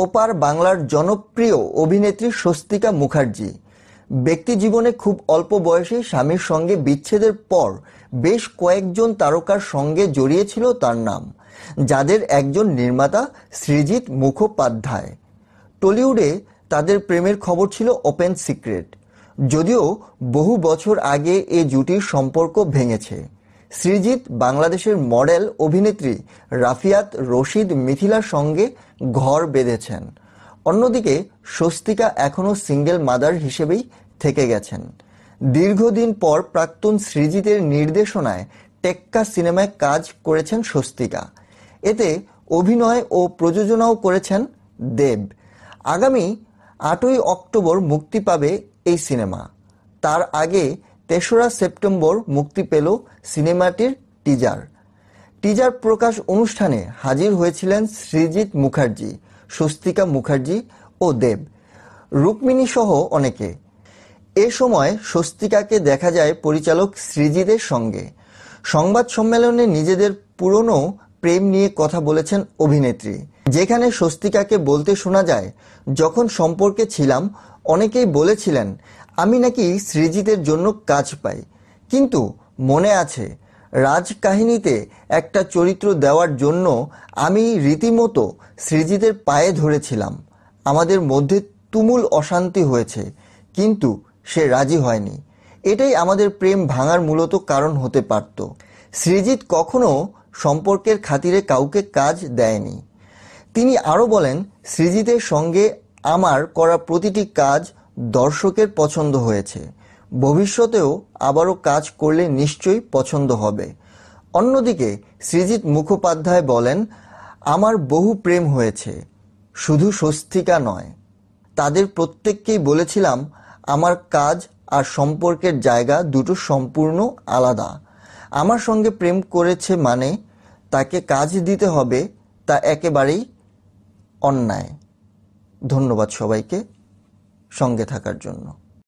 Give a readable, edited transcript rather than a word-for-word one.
ওপার বাংলার জনপ্রিয় অভিনেত্রী স্বস্তিকা মুখার্জি ব্যক্তিজীবনে খুব অল্প বয়সে স্বামীর সঙ্গে বিচ্ছেদের পর বেশ কয়েকজন তারকার সঙ্গে জড়িয়েছিল তার নাম, যাদের একজন নির্মাতা সৃজিত মুখোপাধ্যায়। টলিউডে তাদের প্রেমের খবর ছিল ওপেন সিক্রেট, যদিও বহু বছর আগে এ জুটির সম্পর্ক ভেঙেছে। সৃজিত বাংলাদেশের মডেল অভিনেত্রী রাফিয়াত রশিদ মিথিলার সঙ্গে ঘর বেঁধেছেন। অন্যদিকে স্বস্তিকা এখনও সিঙ্গেল মাদার হিসেবেই থেকে গেছেন। দীর্ঘদিন পর প্রাক্তন সৃজিতের নির্দেশনায় টেক্কা সিনেমায় কাজ করেছেন স্বস্তিকা। এতে অভিনয় ও প্রযোজনাও করেছেন দেব। আগামী 8ই অক্টোবর মুক্তি পাবে এই সিনেমা। তার আগে 3রা সেপ্টেম্বর মুক্তি পেল সিনেমাটির টিজার প্রকাশ অনুষ্ঠানে হাজির হয়েছিলেন সৃজিত মুখার্জি, স্বস্তিকা মুখার্জি ও দেব, রুক্মিণী সহ অনেকে। এ সময় স্বস্তিকাকে দেখা যায় পরিচালক সৃজিতের সঙ্গে। সংবাদ সম্মেলনে নিজেদের পুরনো প্রেম নিয়ে কথা বলেছেন অভিনেত্রী, যেখানে স্বস্তিকাকে বলতে শোনা যায়, যখন সম্পর্কে ছিলাম অনেকেই বলেছিলেন আমি নাকি সৃজিতের জন্য কাজ পাই, কিন্তু মনে আছে রাজকাহিনীতে একটা চরিত্র দেওয়ার জন্য আমি রীতিমতো সৃজিতের পায়ে ধরেছিলাম। আমাদের মধ্যে তুমুল অশান্তি হয়েছে, কিন্তু সে রাজি হয়নি। এটাই আমাদের প্রেম ভাঙার মূলত কারণ হতে পারত। সৃজিত কখনো সম্পর্কের খাতিরে কাউকে কাজ দেয়নি। তিনি আরও বলেন, সৃজিতের সঙ্গে আমার করা প্রতিটি কাজ দর্শকের পছন্দ হয়েছে। ভবিষ্যতেও আবারও কাজ করলে নিশ্চয়ই পছন্দ হবে। অন্যদিকে সৃজিত মুখোপাধ্যায় বলেন, আমার বহু প্রেম হয়েছে, শুধু স্বস্তিকা নয়। তাদের প্রত্যেককেই বলেছিলাম আমার কাজ আর সম্পর্কের জায়গা দুটো সম্পূর্ণ আলাদা। আমার সঙ্গে প্রেম করেছে মানে তাকে কাজ দিতে হবে, তা একেবারেই অন্যায়। ধন্যবাদ সবাইকে সঙ্গে থাকার জন্য।